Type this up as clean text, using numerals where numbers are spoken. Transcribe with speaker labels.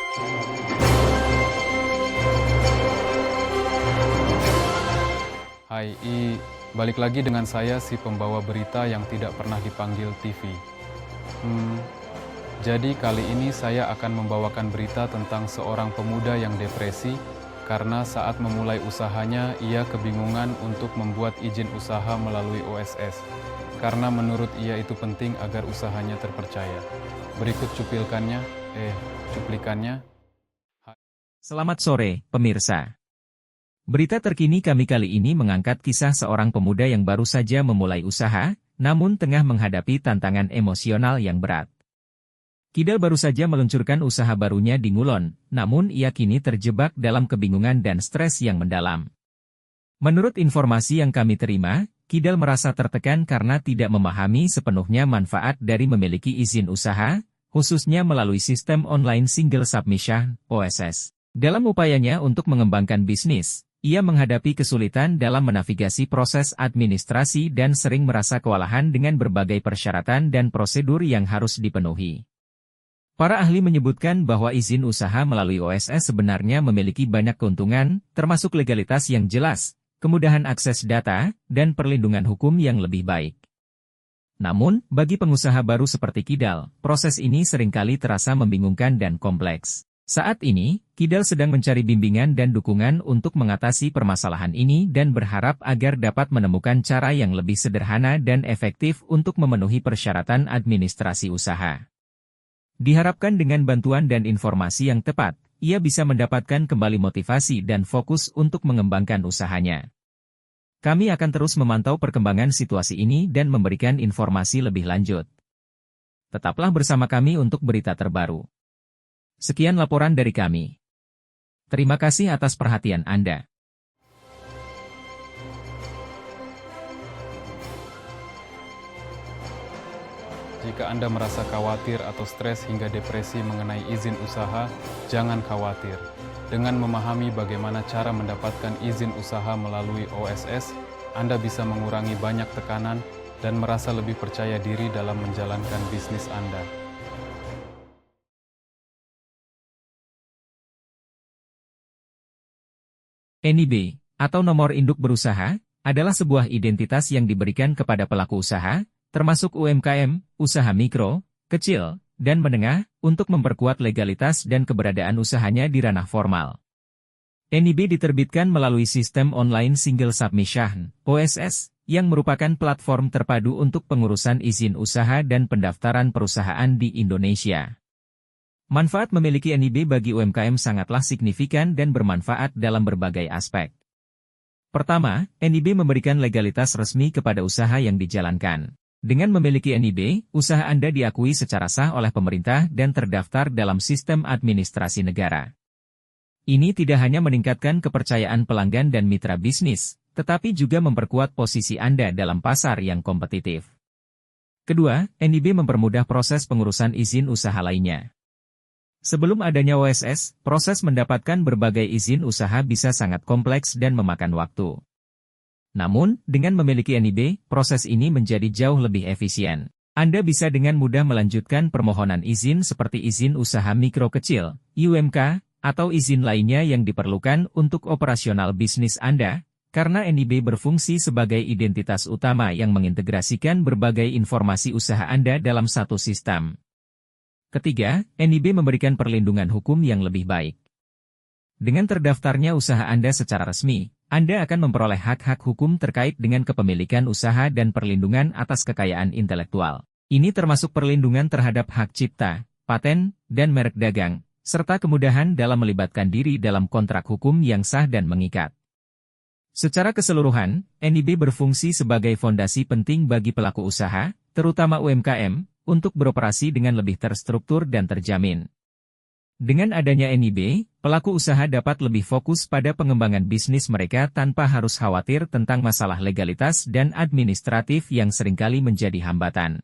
Speaker 1: Hai, balik lagi dengan saya si pembawa berita yang tidak pernah dipanggil TV. Jadi kali ini saya akan membawakan berita tentang seorang pemuda yang depresi karena saat memulai usahanya ia kebingungan untuk membuat izin usaha melalui OSS. Karena menurut ia itu penting agar usahanya terpercaya. Berikut cuplikannya.
Speaker 2: Selamat sore, pemirsa. Berita terkini kami kali ini mengangkat kisah seorang pemuda yang baru saja memulai usaha, namun tengah menghadapi tantangan emosional yang berat. Kidal baru saja meluncurkan usaha barunya di Ngulon, namun ia kini terjebak dalam kebingungan dan stres yang mendalam. Menurut informasi yang kami terima, Kidal merasa tertekan karena tidak memahami sepenuhnya manfaat dari memiliki izin usaha, khususnya melalui sistem online single submission, OSS. Dalam upayanya untuk mengembangkan bisnis, ia menghadapi kesulitan dalam menavigasi proses administrasi dan sering merasa kewalahan dengan berbagai persyaratan dan prosedur yang harus dipenuhi. Para ahli menyebutkan bahwa izin usaha melalui OSS sebenarnya memiliki banyak keuntungan, termasuk legalitas yang jelas, kemudahan akses data, dan perlindungan hukum yang lebih baik. Namun, bagi pengusaha baru seperti Kidal, proses ini seringkali terasa membingungkan dan kompleks. Saat ini, Kidal sedang mencari bimbingan dan dukungan untuk mengatasi permasalahan ini dan berharap agar dapat menemukan cara yang lebih sederhana dan efektif untuk memenuhi persyaratan administrasi usaha. Diharapkan dengan bantuan dan informasi yang tepat, ia bisa mendapatkan kembali motivasi dan fokus untuk mengembangkan usahanya. Kami akan terus memantau perkembangan situasi ini dan memberikan informasi lebih lanjut. Tetaplah bersama kami untuk berita terbaru. Sekian laporan dari kami. Terima kasih atas perhatian Anda.
Speaker 1: Jika Anda merasa khawatir atau stres hingga depresi mengenai izin usaha, jangan khawatir. Dengan memahami bagaimana cara mendapatkan izin usaha melalui OSS, Anda bisa mengurangi banyak tekanan dan merasa lebih percaya diri dalam menjalankan bisnis Anda.
Speaker 2: NIB, atau nomor induk berusaha, adalah sebuah identitas yang diberikan kepada pelaku usaha, termasuk UMKM, usaha mikro, kecil, dan menengah, untuk memperkuat legalitas dan keberadaan usahanya di ranah formal. NIB diterbitkan melalui sistem online single submission, OSS, yang merupakan platform terpadu untuk pengurusan izin usaha dan pendaftaran perusahaan di Indonesia. Manfaat memiliki NIB bagi UMKM sangatlah signifikan dan bermanfaat dalam berbagai aspek. Pertama, NIB memberikan legalitas resmi kepada usaha yang dijalankan. Dengan memiliki NIB, usaha Anda diakui secara sah oleh pemerintah dan terdaftar dalam sistem administrasi negara. Ini tidak hanya meningkatkan kepercayaan pelanggan dan mitra bisnis, tetapi juga memperkuat posisi Anda dalam pasar yang kompetitif. Kedua, NIB mempermudah proses pengurusan izin usaha lainnya. Sebelum adanya OSS, proses mendapatkan berbagai izin usaha bisa sangat kompleks dan memakan waktu. Namun, dengan memiliki NIB, proses ini menjadi jauh lebih efisien. Anda bisa dengan mudah melanjutkan permohonan izin seperti izin usaha mikro kecil, IUMK, atau izin lainnya yang diperlukan untuk operasional bisnis Anda, karena NIB berfungsi sebagai identitas utama yang mengintegrasikan berbagai informasi usaha Anda dalam satu sistem. Ketiga, NIB memberikan perlindungan hukum yang lebih baik. Dengan terdaftarnya usaha Anda secara resmi, Anda akan memperoleh hak-hak hukum terkait dengan kepemilikan usaha dan perlindungan atas kekayaan intelektual. Ini termasuk perlindungan terhadap hak cipta, paten, dan merek dagang, serta kemudahan dalam melibatkan diri dalam kontrak hukum yang sah dan mengikat. Secara keseluruhan, NIB berfungsi sebagai fondasi penting bagi pelaku usaha, terutama UMKM, untuk beroperasi dengan lebih terstruktur dan terjamin. Dengan adanya NIB, pelaku usaha dapat lebih fokus pada pengembangan bisnis mereka tanpa harus khawatir tentang masalah legalitas dan administratif yang seringkali menjadi hambatan.